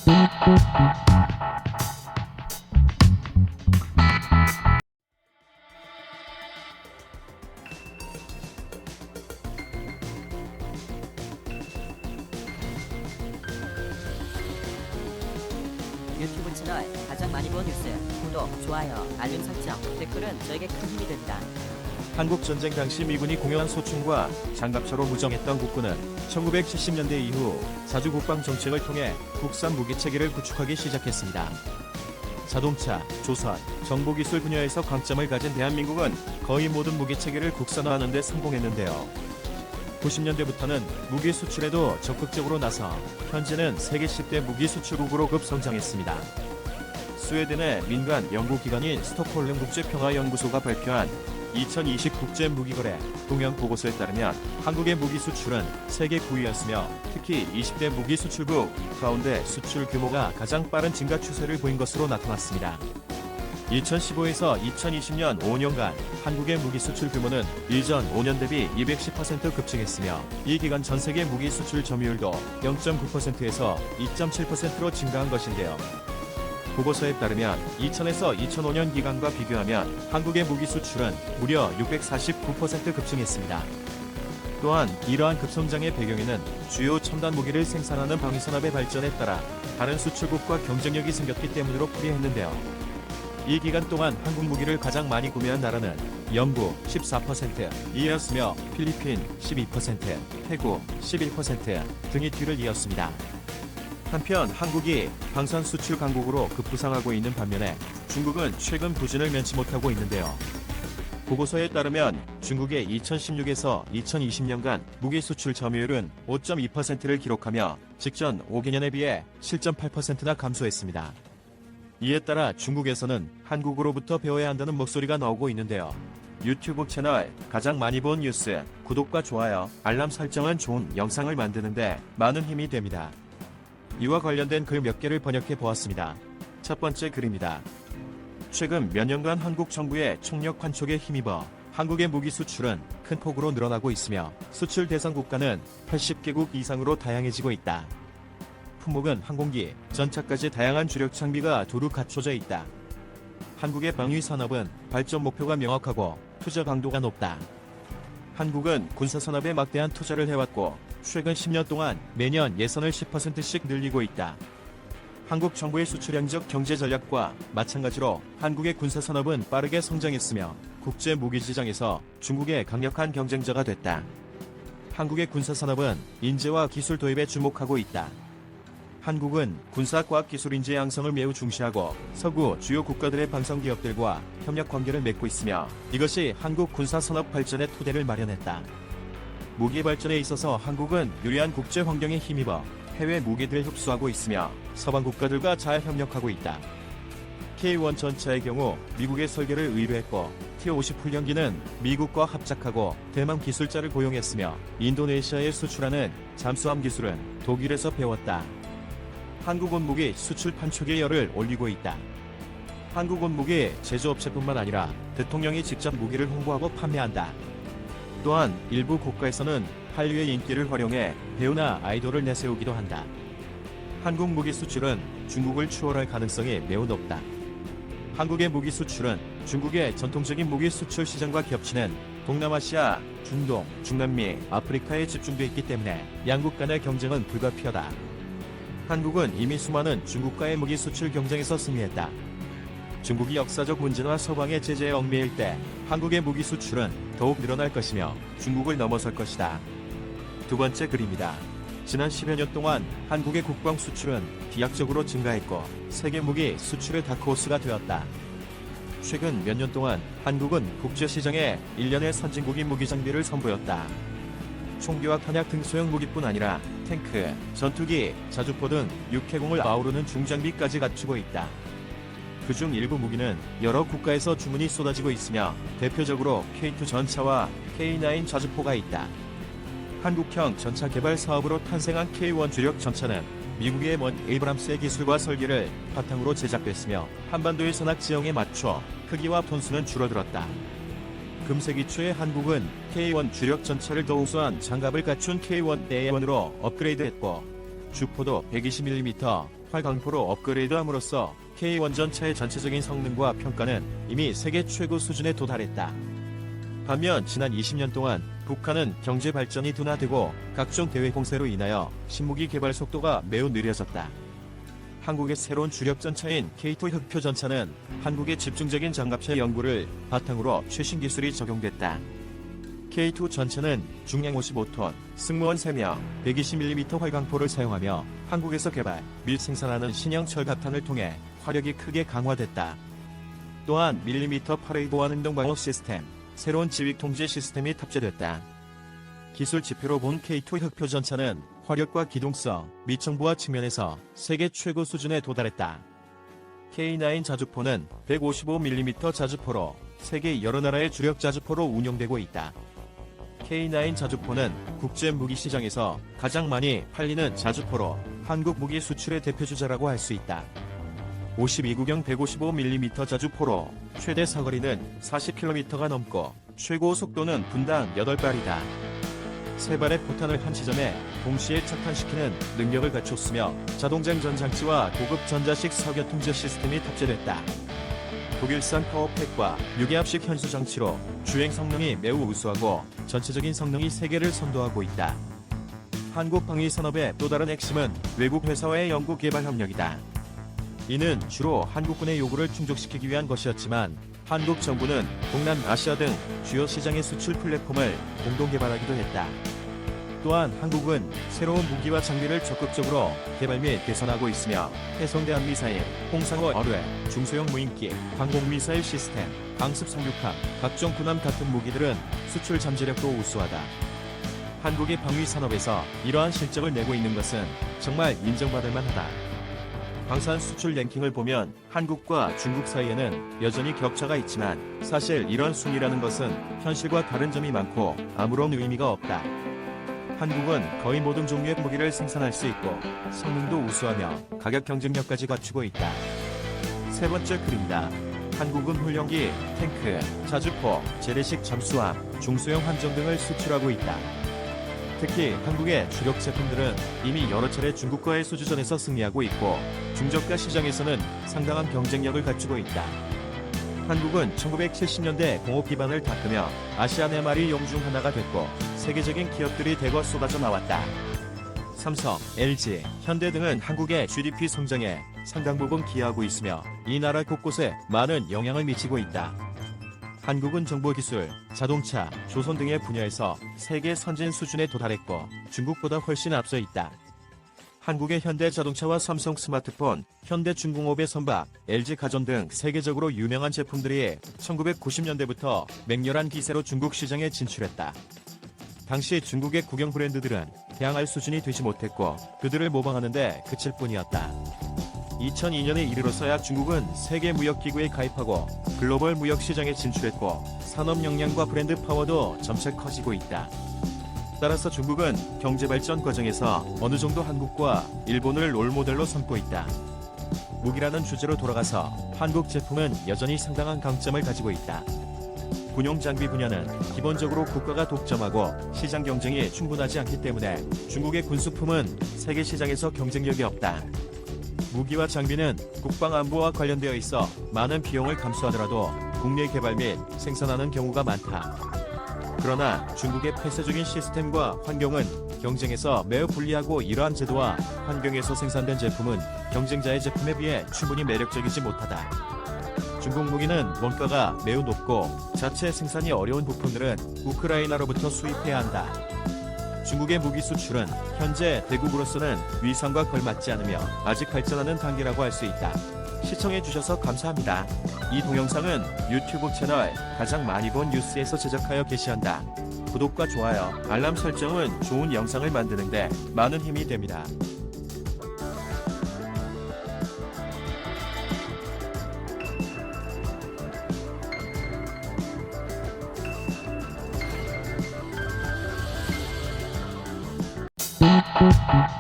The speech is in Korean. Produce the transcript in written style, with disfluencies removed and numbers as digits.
유튜브 채널 가장 많이 본 뉴스 구독, 좋아요, 알림 설정, 댓글은 저에게 큰 힘이 된다. 한국 전쟁 당시 미군이 공여한 소총과 장갑차로 무장했던 국군은 1970년대 이후 자주 국방 정책을 통해 국산 무기 체계를 구축하기 시작했습니다. 자동차, 조선, 정보기술 분야에서 강점을 가진 대한민국은 거의 모든 무기 체계를 국산화하는 데 성공했는데요. 90년대부터는 무기 수출에도 적극적으로 나서 현재는 세계 10대 무기 수출국으로 급성장했습니다. 스웨덴의 민간 연구기관인 스톡홀름 국제평화연구소가 발표한 2020 국제무기거래 동향 보고서에 따르면 한국의 무기 수출은 세계 9위였으며 특히 20대 무기 수출국 가운데 수출 규모가 가장 빠른 증가 추세를 보인 것으로 나타났습니다. 2015에서 2020년 5년간 한국의 무기 수출 규모는 이전 5년 대비 210% 급증했으며 이 기간 전 세계 무기 수출 점유율도 0.9%에서 2.7%로 증가한 것인데요. 보고서에 따르면 2000에서 2005년 기간과 비교하면 한국의 무기 수출은 무려 649% 급증했습니다. 또한 이러한 급성장의 배경에는 주요 첨단 무기를 생산하는 방위산업의 발전에 따라 다른 수출국과 경쟁력이 생겼기 때문으로 풀이했는데요. 이 기간 동안 한국 무기를 가장 많이 구매한 나라는 영국 14%, 이었으며 필리핀 12%, 태국 11% 등이 뒤를 이었습니다. 한편 한국이 방산 수출 강국으로 급부상하고 있는 반면에 중국은 최근 부진을 면치 못하고 있는데요. 보고서에 따르면 중국의 2016에서 2020년간 무기 수출 점유율은 5.2%를 기록하며 직전 5개년에 비해 7.8%나 감소했습니다. 이에 따라 중국에서는 한국으로부터 배워야 한다는 목소리가 나오고 있는데요. 유튜브 채널 가장 많이 본 뉴스 구독과 좋아요, 알람 설정은 좋은 영상을 만드는데 많은 힘이 됩니다. 이와 관련된 글 몇 개를 번역해 보았습니다. 첫 번째 글입니다. 최근 몇 년간 한국 정부의 총력 관촉에 힘입어 한국의 무기 수출은 큰 폭으로 늘어나고 있으며 수출 대상 국가는 80개국 이상으로 다양해지고 있다. 품목은 항공기, 전차까지 다양한 주력 장비가 두루 갖춰져 있다. 한국의 방위 산업은 발전 목표가 명확하고 투자 강도가 높다. 한국은 군사 산업에 막대한 투자를 해왔고 최근 10년 동안 매년 예산을 10%씩 늘리고 있다. 한국 정부의 수출향적 경제 전략과 마찬가지로 한국의 군사 산업은 빠르게 성장했으며 국제 무기 시장에서 중국의 강력한 경쟁자가 됐다. 한국의 군사 산업은 인재와 기술 도입에 주목하고 있다. 한국은 군사과학기술 인재 양성을 매우 중시하고 서구 주요 국가들의 방산 기업들과 협력 관계를 맺고 있으며 이것이 한국 군사산업 발전의 토대를 마련했다. 무기 발전에 있어서 한국은 유리한 국제 환경에 힘입어 해외 무기들을 흡수하고 있으며 서방 국가들과 잘 협력하고 있다. K1 전차의 경우 미국의 설계를 의뢰했고 T-50 훈련기는 미국과 합작하고 대만 기술자를 고용했으며 인도네시아에 수출하는 잠수함 기술은 독일에서 배웠다. 한국은 무기 수출 판촉의 열을 올리고 있다. 한국은 무기 제조업체뿐만 아니라 대통령이 직접 무기를 홍보하고 판매한다. 또한 일부 국가에서는 한류의 인기를 활용해 배우나 아이돌을 내세우기도 한다. 한국 무기 수출은 중국을 추월할 가능성이 매우 높다. 한국의 무기 수출은 중국의 전통적인 무기 수출 시장과 겹치는 동남아시아, 중동, 중남미, 아프리카에 집중돼 있기 때문에 양국 간의 경쟁은 불가피하다. 한국은 이미 수많은 중국과의 무기 수출 경쟁에서 승리했다. 중국이 역사적 문제나 서방의 제재에 얽매일 때 한국의 무기 수출은 더욱 늘어날 것이며 중국을 넘어설 것이다. 두 번째 글입니다. 지난 10여 년 동안 한국의 국방 수출은 비약적으로 증가했고 세계 무기 수출의 다크호스가 되었다. 최근 몇 년 동안 한국은 국제시장에 1년의 선진국인 무기 장비를 선보였다. 총기와 탄약 등 소형 무기뿐 아니라 탱크, 전투기, 자주포 등 육해공을 아우르는 중장비까지 갖추고 있다. 그중 일부 무기는 여러 국가에서 주문이 쏟아지고 있으며 대표적으로 K2 전차와 K9 자주포가 있다. 한국형 전차 개발 사업으로 탄생한 K1 주력 전차는 미국의 먼 에이브람스의 기술과 설계를 바탕으로 제작됐으며 한반도의 선악 지형에 맞춰 크기와 톤수는 줄어들었다. 금세기 초에 한국은 K1 주력 전차를 더 우수한 장갑을 갖춘 K1A1으로 업그레이드했고 주포도 120mm, 활강포로 업그레이드함으로써 K1 전차의 전체적인 성능과 평가는 이미 세계 최고 수준에 도달했다. 반면 지난 20년 동안 북한은 경제 발전이 둔화되고 각종 대외 공세로 인하여 신무기 개발 속도가 매우 느려졌다. 한국의 새로운 주력 전차인 K2 흑표 전차는 한국의 집중적인 장갑차 연구를 바탕으로 최신 기술이 적용됐다. K2 전차는 중량 55톤, 승무원 3명, 120mm 활강포를 사용하며 한국에서 개발 및 생산하는 신형 철갑탄을 통해 화력이 크게 강화됐다. 또한 밀리미터 8의 보안 운동 방어 시스템, 새로운 지휘 통제 시스템이 탑재됐다. 기술 지표로 본 K2 흑표 전차는 화력과 기동성, 및 정보화 측면에서 세계 최고 수준에 도달했다. K9 자주포는 155mm 자주포로 세계 여러 나라의 주력 자주포로 운용되고 있다. K9 자주포는 국제 무기 시장에서 가장 많이 팔리는 자주포로 한국 무기 수출의 대표주자라고 할 수 있다. 52구경 155mm 자주포로 최대 사거리는 40km가 넘고 최고 속도는 분당 8발이다. 3발의 포탄을 한 지점에 동시에 착탄시키는 능력을 갖췄으며 자동장전 장치와 고급 전자식 석유 통제 시스템이 탑재됐다. 독일산 파워팩과 유기압식 현수 장치로 주행 성능이 매우 우수하고 전체적인 성능이 세계를 선도하고 있다. 한국 방위 산업의 또 다른 핵심은 외국 회사와의 연구 개발 협력이다. 이는 주로 한국군의 요구를 충족시키기 위한 것이었지만 한국 정부는 동남아시아 등 주요 시장의 수출 플랫폼을 공동 개발하기도 했다. 또한 한국은 새로운 무기와 장비를 적극적으로 개발 및 개선하고 있으며 해성대한 미사일, 홍상호 어뢰, 중소형 무인기, 항공미사일 시스템, 강습 상륙함, 각종 군함 같은 무기들은 수출 잠재력도 우수하다. 한국의 방위 산업에서 이러한 실적을 내고 있는 것은 정말 인정받을 만하다. 방산 수출 랭킹을 보면 한국과 중국 사이에는 여전히 격차가 있지만 사실 이런 순위라는 것은 현실과 다른 점이 많고 아무런 의미가 없다. 한국은 거의 모든 종류의 무기를 생산할 수 있고 성능도 우수하며 가격 경쟁력까지 갖추고 있다. 세 번째 그림이다. 한국은 훈련기, 탱크, 자주포, 재래식 잠수함, 중소형 함정 등을 수출하고 있다. 특히 한국의 주력 제품들은 이미 여러 차례 중국과의 수주전에서 승리하고 있고 중저가 시장에서는 상당한 경쟁력을 갖추고 있다. 한국은 1970년대 공업 기반을 닦으며 아시아 네 마리 용 중 하나가 됐고 세계적인 기업들이 대거 쏟아져 나왔다. 삼성, LG, 현대 등은 한국의 GDP 성장에 상당 부분 기여하고 있으며 이 나라 곳곳에 많은 영향을 미치고 있다. 한국은 정보기술, 자동차, 조선 등의 분야에서 세계 선진 수준에 도달했고 중국보다 훨씬 앞서 있다. 한국의 현대자동차와 삼성 스마트폰, 현대중공업의 선박, LG가전 등 세계적으로 유명한 제품들이 1990년대부터 맹렬한 기세로 중국 시장에 진출했다. 당시 중국의 국영 브랜드들은 대항할 수준이 되지 못했고 그들을 모방하는 데 그칠 뿐이었다. 2002년에 이르러서야 중국은 세계무역기구에 가입하고 글로벌 무역시장에 진출했고 산업 역량과 브랜드 파워도 점차 커지고 있다. 따라서 중국은 경제발전 과정에서 어느 정도 한국과 일본을 롤모델로 삼고 있다. 무기라는 주제로 돌아가서 한국 제품은 여전히 상당한 강점을 가지고 있다. 군용 장비 분야는 기본적으로 국가가 독점하고 시장 경쟁이 충분하지 않기 때문에 중국의 군수품은 세계 시장에서 경쟁력이 없다. 무기와 장비는 국방 안보와 관련되어 있어 많은 비용을 감수하더라도 국내 개발 및 생산하는 경우가 많다. 그러나 중국의 폐쇄적인 시스템과 환경은 경쟁에서 매우 불리하고 이러한 제도와 환경에서 생산된 제품은 경쟁자의 제품에 비해 충분히 매력적이지 못하다. 중국 무기는 원가가 매우 높고 자체 생산이 어려운 부품들은 우크라이나로부터 수입해야 한다. 중국의 무기 수출은 현재 대국으로서는 위상과 걸맞지 않으며 아직 발전하는 단계라고 할 수 있다. 시청해주셔서 감사합니다. 이 동영상은 유튜브 채널 가장 많이 본 뉴스에서 제작하여 게시한다. 구독과 좋아요, 알람 설정은 좋은 영상을 만드는데 많은 힘이 됩니다. Thank you.